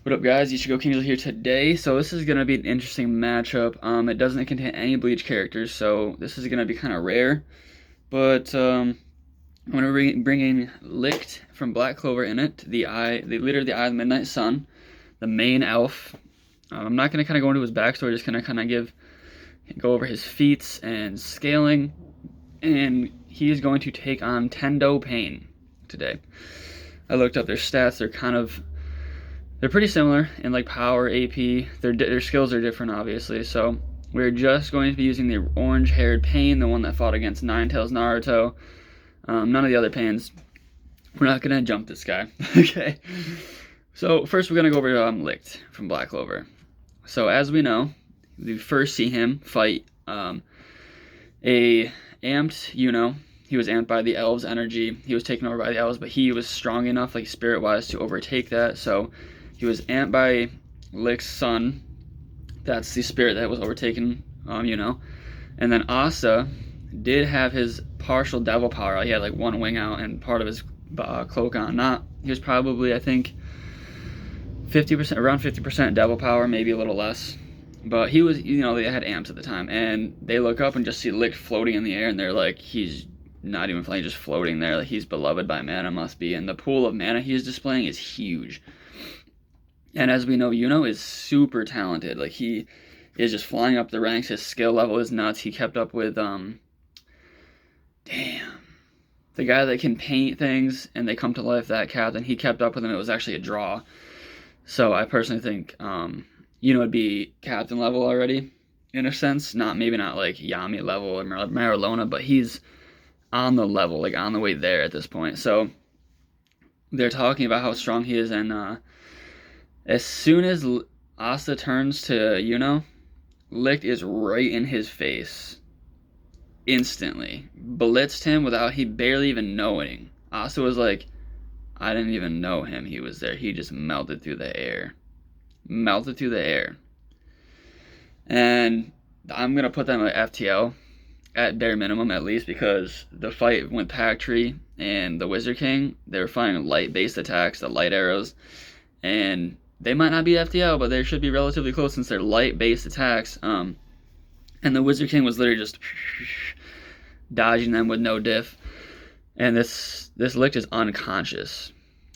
What up, guys? Ichigo Kingsley here today. So this is gonna be an interesting matchup. It doesn't contain any Bleach characters, so this is gonna be kind of rare. But I'm gonna be bringing Licht from Black Clover in it, the leader of the Eye of the Midnight Sun, the main elf. I'm not gonna kind of go into his backstory, just gonna kind of go over his feats and scaling, and he is going to take on Tendo Pain today. I looked up their stats. They're pretty similar in like power, AP. Their skills are different, obviously. So we're just going to be using the orange-haired Pain, the one that fought against Ninetales Naruto. None of the other Pains. We're not gonna jump this guy. Okay. So first we're gonna go over Licht from Black Clover. So as we know, we first see him fight a amped Yuno. He was amped by the elves' energy. He was taken over by the elves, but he was strong enough, like spirit-wise, to overtake that. So he was amped by Licht's son. That's the spirit that was overtaken, And then Asa did have his partial devil power. He had like one wing out and part of his cloak on. He was probably, I think, 50%, around 50% devil power, maybe a little less. But he was, they had amps at the time, and they look up and just see Licht floating in the air, and they're like, he's not even flying, just floating there. Like, he's beloved by mana, must be. And the pool of mana he is displaying is huge. And as we know, Yuno is super talented. Like, he is just flying up the ranks. His skill level is nuts. He kept up with, the guy that can paint things and they come to life, that captain, he kept up with him. It was actually a draw. So I personally think, would be captain level already, in a sense. Maybe not like Yami level or Marilona, but he's on the level, like on the way there at this point. So they're talking about how strong he is, and as soon as Asa turns to Yuno, Licht is right in his face. Instantly. Blitzed him without he barely even knowing. Asa was like, I didn't even know him. He was there. He just melted through the air. Melted through the air. And I'm going to put them at FTL at bare minimum, at least, because the fight with Pack Tree and the Wizard King, they were fighting light-based attacks, the light arrows, and they might not be FTL, but they should be relatively close since they're light-based attacks. And the Wizard King was literally just dodging them with no diff. And this Licht is unconscious,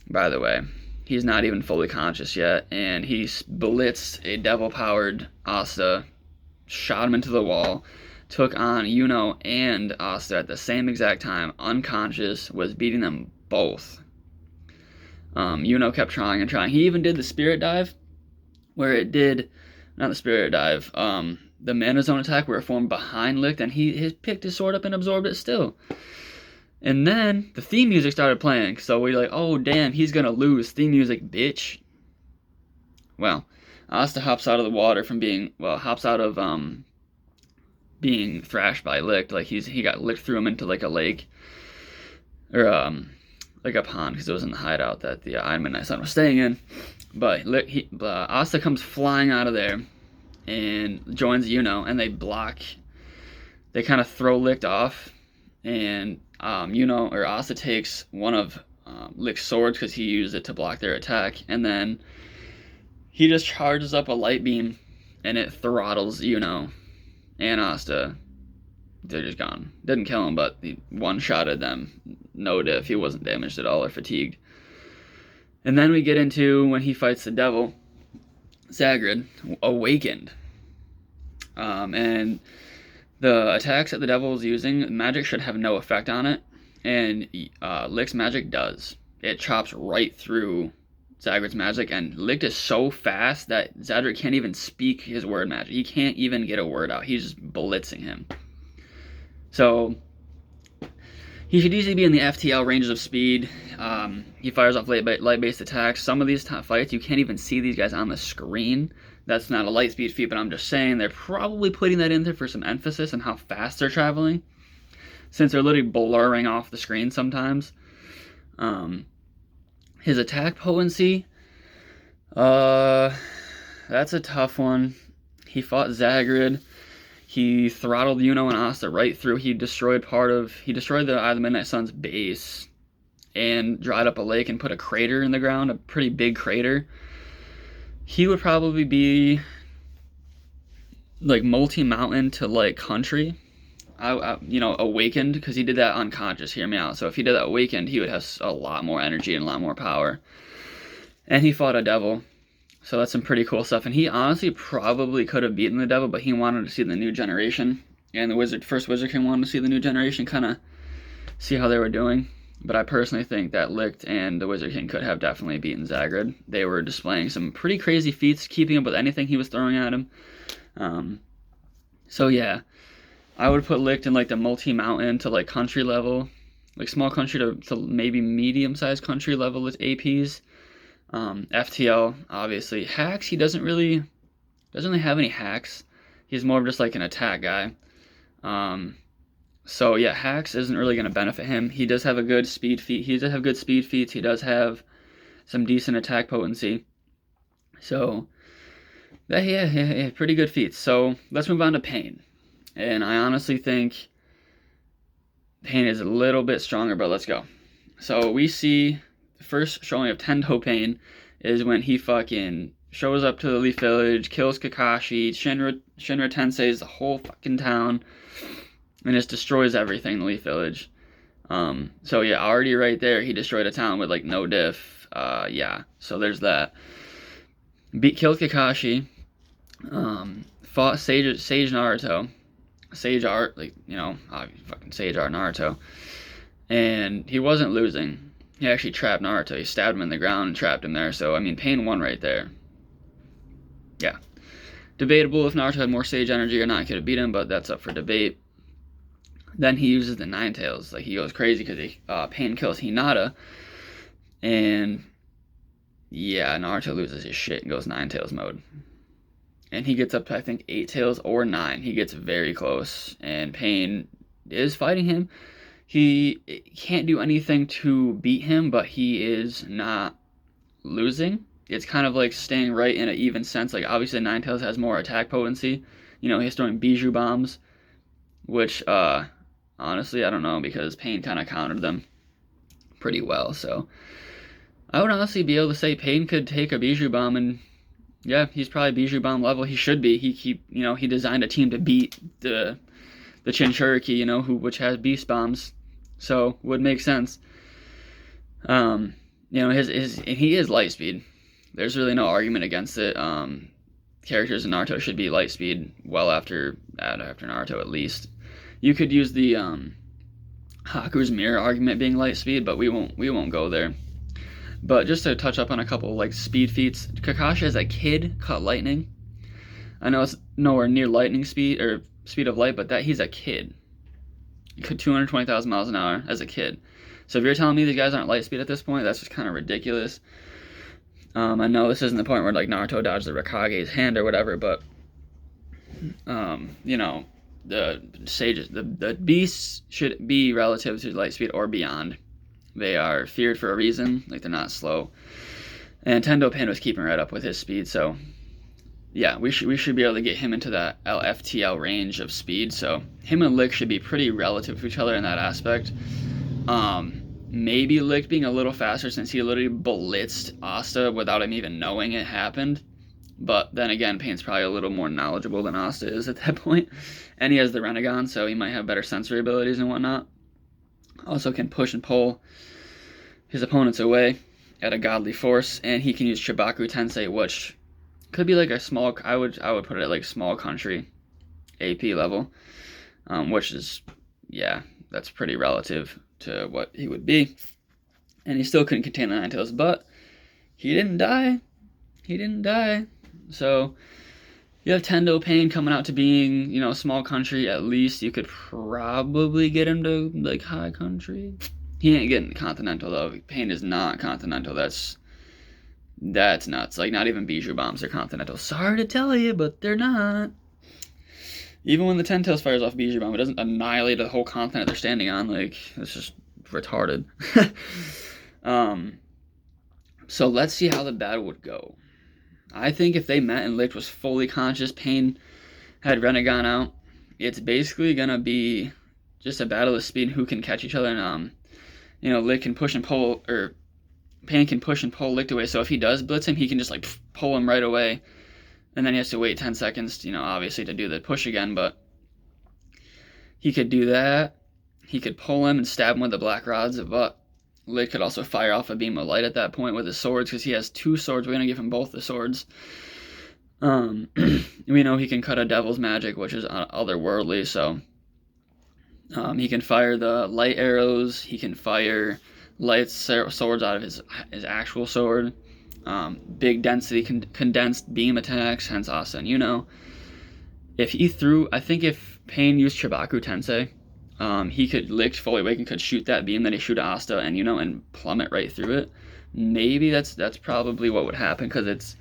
by the way. He's not even fully conscious yet, and he blitzed a devil-powered Asa, shot him into the wall, took on Yuno and Asa at the same exact time, unconscious, was beating them both. Yuno kept trying and trying. He even did the Spirit Dive, where it did, not the Spirit Dive, the Mana Zone attack where it formed behind Licht, and he picked his sword up and absorbed it still. And then the theme music started playing, so we're like, oh damn, he's gonna lose. Theme music, bitch. Well, Asta hops out of the water from being thrashed by Licht. Like he got Licht threw him into like a lake, or like a pond, because it was in the hideout that the Eye of Midnight Sun was staying in. But Asta comes flying out of there and joins Yuno, and they kind of throw Licht off, and Asa takes one of Licht's swords because he used it to block their attack, and then he just charges up a light beam, and it throttles Yuno and Asta. They're just gone. Didn't kill him, but he one-shotted them. No diff. He wasn't damaged at all or fatigued. And then we get into when he fights the devil, Zagrid, awakened. And the attacks that the devil is using, magic should have no effect on it, and Licht's magic does. It chops right through Zagrid's magic, and Licht is so fast that Zagrid can't even speak his word magic. He can't even get a word out. He's just blitzing him. So he should easily be in the FTL ranges of speed. He fires off light-based attacks. Some of these top fights, you can't even see these guys on the screen. That's not a light speed feat, but I'm just saying they're probably putting that in there for some emphasis on how fast they're traveling, since they're literally blurring off the screen sometimes. His attack potency, that's a tough one. He fought Zagrid. He throttled Yuno and Asta right through. He destroyed the Eye of the Midnight Sun's base and dried up a lake and put a crater in the ground, a pretty big crater. he would probably be like multi-mountain to like country. Awakened, because he did that unconscious. Hear me out. So if he did that awakened, he would have a lot more energy and a lot more power. And he fought a devil. So that's some pretty cool stuff. And he honestly probably could have beaten the devil, but he wanted to see the new generation. And the first Wizard King wanted to see the new generation, kind of see how they were doing. But I personally think that Licht and the Wizard King could have definitely beaten Zagreed. They were displaying some pretty crazy feats, keeping up with anything he was throwing at him. So yeah, I would put Licht in like the multi-mountain to like country level, like small country to maybe medium-sized country level with APs. FTL, obviously. Hacks, he doesn't really have any hacks. He's more of just like an attack guy. So yeah, hacks isn't really going to benefit him. He does have a good speed feat. He does have good speed feats. He does have some decent attack potency. So yeah, pretty good feats. So let's move on to Pain. And I honestly think Pain is a little bit stronger, but let's go. So we see the first showing of Tendo Pain is when he fucking shows up to the Leaf Village, kills Kakashi, Shinra Tensei's the whole fucking town, and just destroys everything in the Leaf Village. So yeah, already right there, he destroyed a town with like no diff. Yeah, so there's that. Killed Kakashi. Fought Sage Naruto. Sage Art, fucking Sage Art Naruto. And he wasn't losing. He actually trapped Naruto. He stabbed him in the ground and trapped him there. So, I mean, Pain won right there. Yeah. Debatable if Naruto had more Sage energy or not. He could have beat him, but that's up for debate. Then he uses the Nine Tails. Like, he goes crazy because Pain kills Hinata. And, yeah, Naruto loses his shit and goes Nine Tails mode. And he gets up to, I think, 8 tails or 9. He gets very close. And Pain is fighting him. He can't do anything to beat him, but he is not losing. It's kind of like staying right in an even sense. Like, obviously, Ninetales has more attack potency. He's throwing Bijou bombs, which, honestly, I don't know, because Pain kind of countered them pretty well. So, I would honestly be able to say Pain could take a Bijou bomb, and, yeah, he's probably Bijou bomb level. He should be. He designed a team to beat the Chinchuriki, which has beast bombs. So, would make sense. He is light speed. There's really no argument against it. Characters in Naruto should be light speed well after Naruto at least. You could use the Haku's mirror argument being light speed, but we won't go there. But just to touch up on a couple like speed feats, Kakashi as a kid caught lightning. I know it's nowhere near lightning speed or speed of light, but that he's a kid. 220,000 miles an hour as a kid. So if you're telling me these guys aren't light speed at this point, that's just kind of ridiculous. I know this isn't the point where like Naruto dodged the Rakage's hand or whatever, but the sages, the beasts should be relative to light speed or beyond. They are feared for a reason, like they're not slow. And Tendo Pain was keeping right up with his speed, so yeah, we should be able to get him into that LFTL range of speed. So him and Licht should be pretty relative to each other in that aspect. Maybe Licht being a little faster since he literally blitzed Asta without him even knowing it happened. But then again, Pain's probably a little more knowledgeable than Asta is at that point. And he has the Renegon, so he might have better sensory abilities and whatnot. Also can push and pull his opponents away at a godly force. And he can use Chibaku Tensei, which could be like a small, I would put it at like small country AP level. Which is, yeah, that's pretty relative to what he would be. And he still couldn't contain the Ninetales, but he didn't die. So you have Tendo Pain coming out to being, small country. At least you could probably get him to like high country. He ain't getting continental though. Pain is not continental. That's nuts. Like, not even Bijou bombs are continental. Sorry to tell you, but they're not. Even when the Ten Tails fires off Bijou bomb, it doesn't annihilate the whole continent they're standing on. Like, it's just retarded. So let's see how the battle would go. I think if they met and Licht was fully conscious, Pain had Renegon out, it's basically gonna be just a battle of speed who can catch each other, and Licht can push and pull, or Pain can push and pull Licht away, so if he does blitz him, he can just like pull him right away, and then he has to wait 10 seconds, obviously to do the push again, but he could do that. He could pull him and stab him with the black rods, but Licht could also fire off a beam of light at that point with his swords, because he has 2 swords. We're going to give him both the swords. We know he can cut a devil's magic, which is otherworldly, so he can fire the light arrows. He can fire light swords out of his actual sword. Big density condensed beam attacks, hence Asa and If he threw, I think if Pain used Chibaku Tensei, he could Licht fully awake and could shoot that beam, then he shoot Asta and and plummet right through it. Maybe that's probably what would happen, because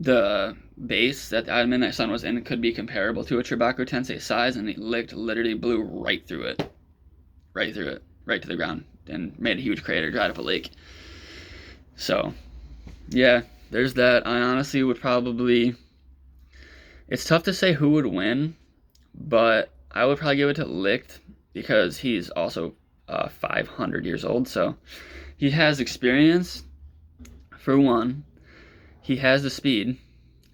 the base that the Midnight Sun was in could be comparable to a Chibaku Tensei size, and Licht literally blew right through it, right to the ground, and made a huge crater, dried up a lake. So, yeah, there's that. I honestly would probably, it's tough to say who would win, but I would probably give it to Licht, because he's also 500 years old, so he has experience, for one. He has the speed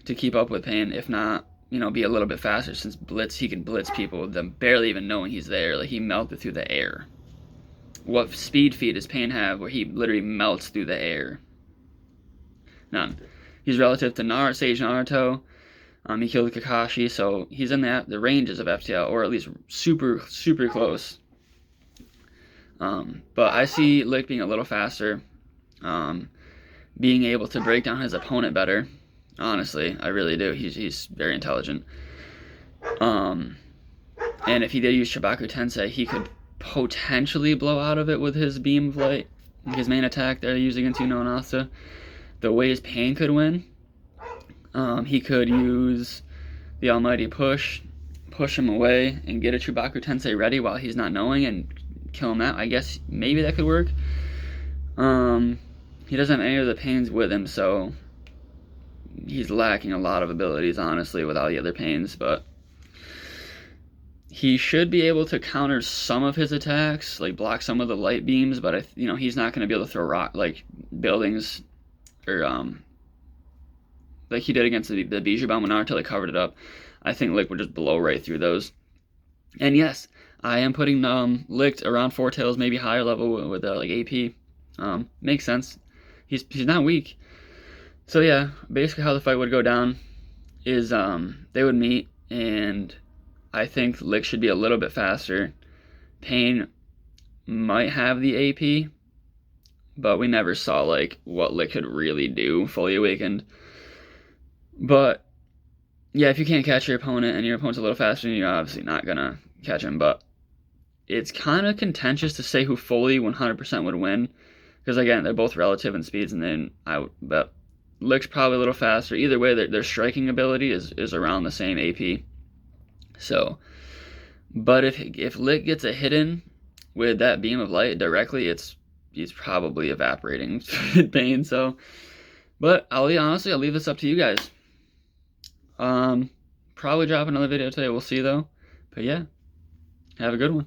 to keep up with Pain, if not, be a little bit faster, since he can blitz people with them barely even knowing he's there. Like, he melted through the air. What speed feat does Pain have where he literally melts through the air? None. He's relative to Sage Naruto. He killed Kakashi, so he's in the ranges of FTL, or at least super, super close. But I see Licht being a little faster, being able to break down his opponent better. Honestly, I really do. He's very intelligent. And if he did use Chibaku Tensei, he could potentially blow out of it with his beam of light, his main attack that I use against Yuno and Asta. The ways Pain could win, he could use the almighty push him away, and get a Chibaku Tensei ready while he's not knowing, and kill him out. I guess maybe that could work. He doesn't have any of the Pains with him, so he's lacking a lot of abilities, honestly, with all the other Pains, but he should be able to counter some of his attacks, like block some of the light beams, but he's not going to be able to throw buildings, or like he did against the Bijou Bomb when Naruto covered it up. I think Licht would just blow right through those. And yes, I am putting Licht around Four Tails, maybe higher level with AP. Makes sense. He's not weak. So yeah, basically how the fight would go down is they would meet, and I think Licht should be a little bit faster. Pain might have the AP, but we never saw what Licht could really do fully awakened. But yeah, if you can't catch your opponent and your opponent's a little faster, you're obviously not gonna catch him. But it's kind of contentious to say who fully 100% would win, because again, they're both relative in speeds, and then but Licht's probably a little faster. Either way, their striking ability is around the same AP. So, but if Licht gets a hit in with that beam of light directly, he's probably evaporating Pain. So, but I'll leave this up to you guys. Probably drop another video today. We'll see though. But yeah, have a good one.